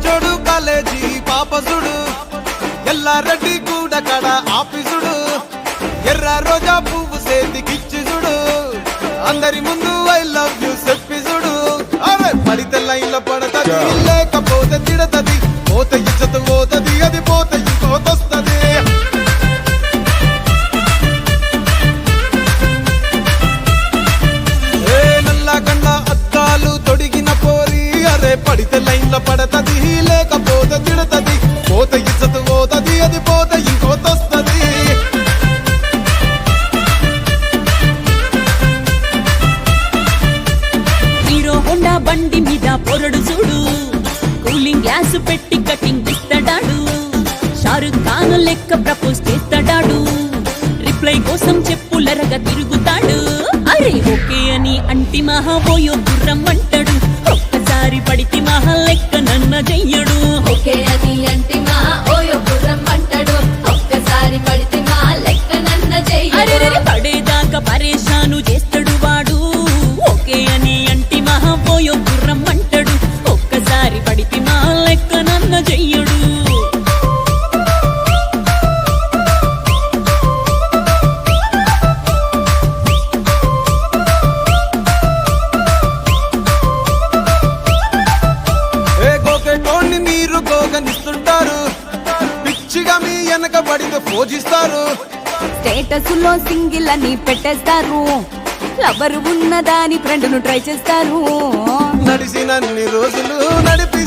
జోడు కాలేజీ పాపసుడు ఎల్లారెడ్డి గూడ కడ ఆఫీసుడు ఎర్ర రోజా పువ్వు సేతికిచ్చి చూడు అందరి ముందు ఐ లవ్ యూ చెప్పిసుడు అరే పడితే లైన్ లో పడతది లేకపోతే తిడతది పోత ఇచ్చత పోతది అది పోత ఇంకోతొస్తది నల్ల గండ అద్దాలు తొడిగిన పోరి అరే పడితే లైన్ లో పడతది లేకపోతే తిడతది పోత ఇచ్చత పోతది అది పోత ఇంకోతొస్తది హీరో హోండా బండి మీద పొరడు చూడు కూలింగ్ గ్లాస్ పెట్టి కటింగ్ ఇస్తాడాడు షారుఖ్ ఖాన్ లెక్క ప్రపోజ్ చేస్తాడాడు రిప్లై కోసం చెప్పులరగా తిరుగుతాడు అరే ఓకే అని అంటి మహాబోయో గుర్రం అంటాడు ఒక్కసారి పడితే మహా లెక్క నన్న చెయ్యడు ఓకే అని అంటి మహా ఓయో గుర్రం అంటాడు ఒక్కసారి పడితే మా లెక్క నన్న చెయ్యడు అరే పడేదాకా పరేషాను చేస్తాడు వాడు ఓకే అని అంటి మహాబోయో గుర్రం అంటాడు ఒక్కసారి పడితే మా లెక్క నన్న చెయ్యడు మీరు గోగనిస్తుంటారు పిచ్చిగా మీ వెనక పడితే పూజిస్తారు స్టేటస్ లో సింగిల్ అని పెట్టేస్తారు లవర్ ఉన్నదాని ఫ్రెండ్ ను ట్రై చేస్తారు నడిచినన్ని రోజులు నడిపి